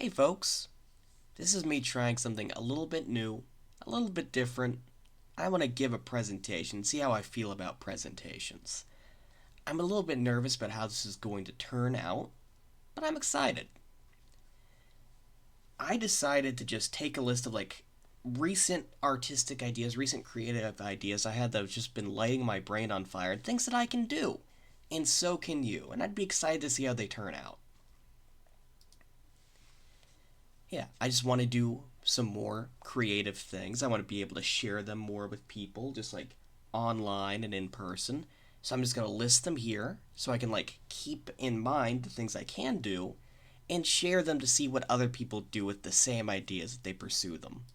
Hey folks, this is me trying something a little bit new, a little bit different. I want to give a presentation, see how I feel about presentations. I'm a little bit nervous about how this is going to turn out, but I'm excited. I decided to just take a list of recent artistic ideas, recent creative ideas I had that have just been lighting my brain on fire, and things that I can do. And so can you, and I'd be excited to see how they turn out. Yeah, I just want to do some more creative things. I want to be able to share them more with people, just like online and in person. So I'm just going to list them here so I can keep in mind the things I can do and share them to see what other people do with the same ideas that they pursue them.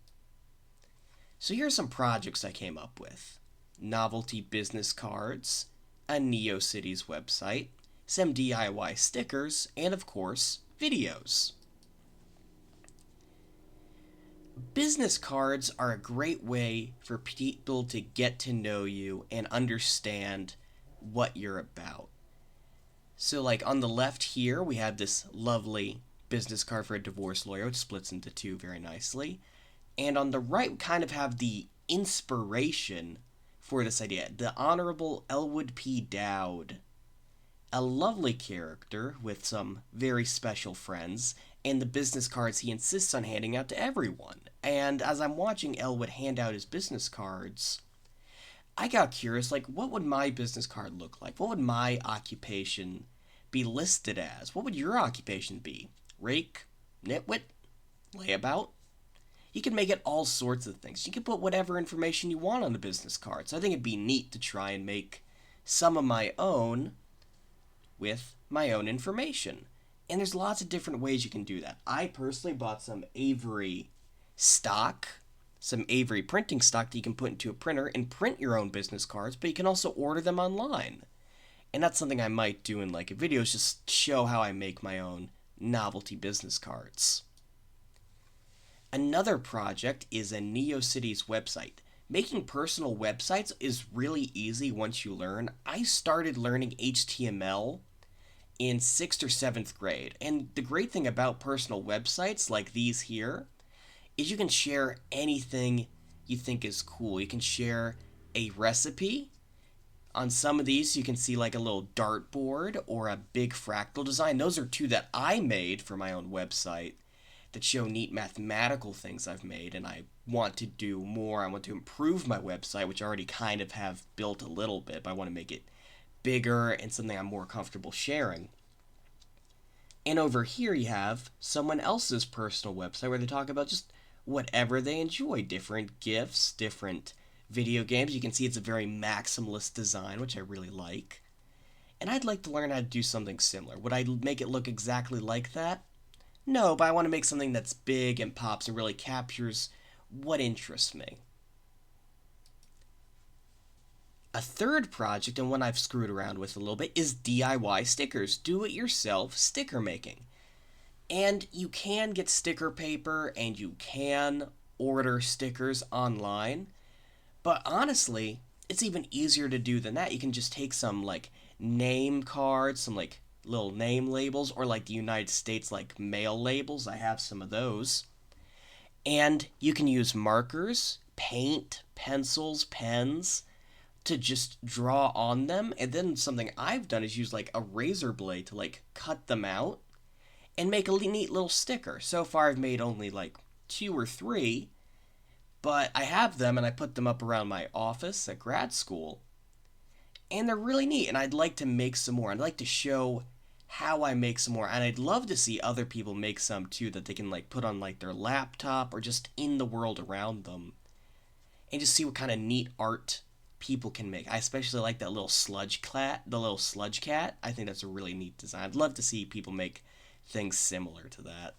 So here are some projects I came up with. Novelty business cards, a NeoCities website, some DIY stickers, and of course, videos. Business cards are a great way for people to get to know you and understand what you're about. So, on the left here, we have this lovely business card for a divorce lawyer, which splits into two very nicely. And on the right, we kind of have the inspiration for this idea. The Honorable Elwood P. Dowd, a lovely character with some very special friends, and the business cards he insists on handing out to everyone. And as I'm watching Elwood hand out his business cards, I got curious, what would my business card look like? What would my occupation be listed as? What would your occupation be? Rake? Nitwit? Layabout? You can make it all sorts of things. You can put whatever information you want on the business card. So I think it'd be neat to try and make some of my own with my own information. And there's lots of different ways you can do that. I personally bought some Avery stock, some Avery printing stock that you can put into a printer and print your own business cards, but you can also order them online. And that's something I might do in a video, is just show how I make my own novelty business cards. Another project is a NeoCities website. Making personal websites is really easy once you learn. I started learning HTML in 6th or 7th grade. And the great thing about personal websites like these here is you can share anything you think is cool. You can share a recipe. On some of these, you can see a little dartboard or a big fractal design. Those are two that I made for my own website that show neat mathematical things I've made, and I want to do more. I want to improve my website, which I already kind of have built a little bit, but I want to make it bigger and something I'm more comfortable sharing. And over here you have someone else's personal website where they talk about just whatever they enjoy, different gifts, different video games. You can see it's a very maximalist design, which I really like. And I'd like to learn how to do something similar. Would I make it look exactly like that? No, but I want to make something that's big and pops and really captures what interests me. A third project, and one I've screwed around with a little bit, is DIY stickers, do-it-yourself sticker making. And you can get sticker paper and you can order stickers online, but honestly, it's even easier to do than that. You can just take some name cards, some little name labels, or the United States mail labels. I have some of those. And you can use markers, paint, pencils, pens to just draw on them. And then something I've done is use a razor blade to cut them out and make a neat little sticker. So far I've made only 2 or 3, but I have them and I put them up around my office at grad school. And they're really neat, and I'd like to make some more. I'd like to show how I make some more, and I'd love to see other people make some too that they can put on their laptop or just in the world around them, and just see what kind of neat art people can make. I especially like that little sludge cat, the little sludge cat. I think that's a really neat design. I'd love to see people make things similar to that.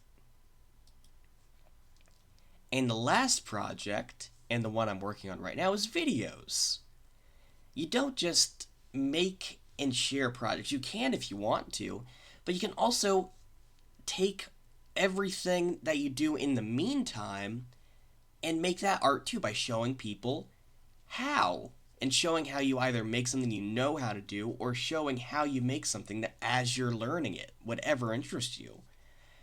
And the last project, and the one I'm working on right now, is videos. You don't just make and share projects. You can if you want to, but you can also take everything that you do in the meantime and make that art too by showing people how, and showing how you either make something you know how to do or showing how you make something that as you're learning it, whatever interests you.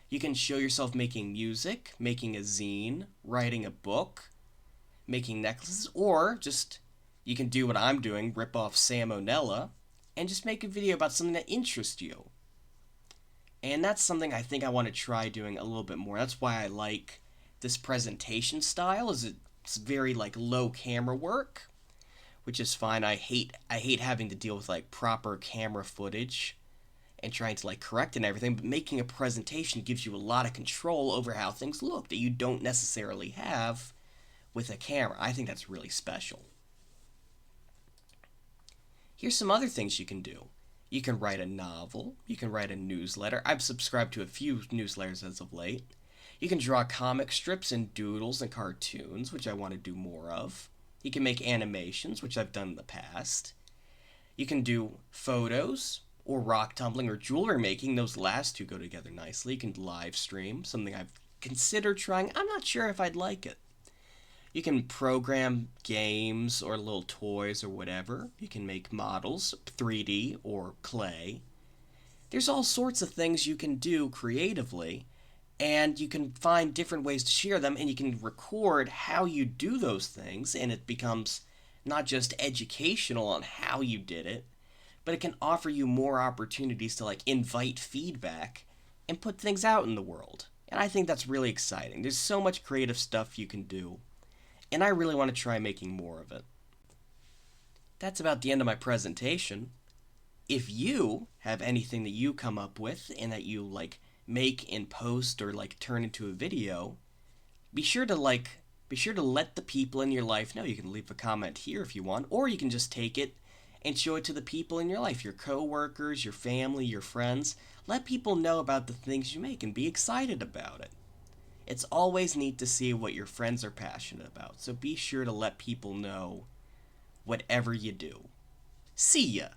You can show yourself making music, making a zine, writing a book, making necklaces, or just you can do what I'm doing, rip off Salmonella, and just make a video about something that interests you. And that's something I think I want to try doing a little bit more. That's why I like this presentation style, is it's very like low camera work, which is fine. I hate having to deal with like proper camera footage and trying to like correct and everything, but making a presentation gives you a lot of control over how things look that you don't necessarily have with a camera. I think that's really special. Here's some other things you can do. You can write a novel. You can write a newsletter. I've subscribed to a few newsletters as of late. You can draw comic strips and doodles and cartoons, which I want to do more of. You can make animations, which I've done in the past. You can do photos, or rock tumbling, or jewelry making. Those last two go together nicely. You can live stream, something I've considered trying. I'm not sure if I'd like it. You can program games or little toys or whatever. You can make models, 3D or clay. There's all sorts of things you can do creatively, and you can find different ways to share them, and you can record how you do those things, and it becomes not just educational on how you did it, but it can offer you more opportunities to like invite feedback and put things out in the world. And I think that's really exciting. There's so much creative stuff you can do, and I really want to try making more of it. That's about the end of my presentation. If you have anything that you come up with and that you like make and post or like turn into a video, be sure to let the people in your life know. You can leave a comment here if you want, or you can just take it and show it to the people in your life, your coworkers, your family, your friends. Let people know about the things you make and be excited about it. It's always neat to see what your friends are passionate about, so be sure to let people know whatever you do. See ya!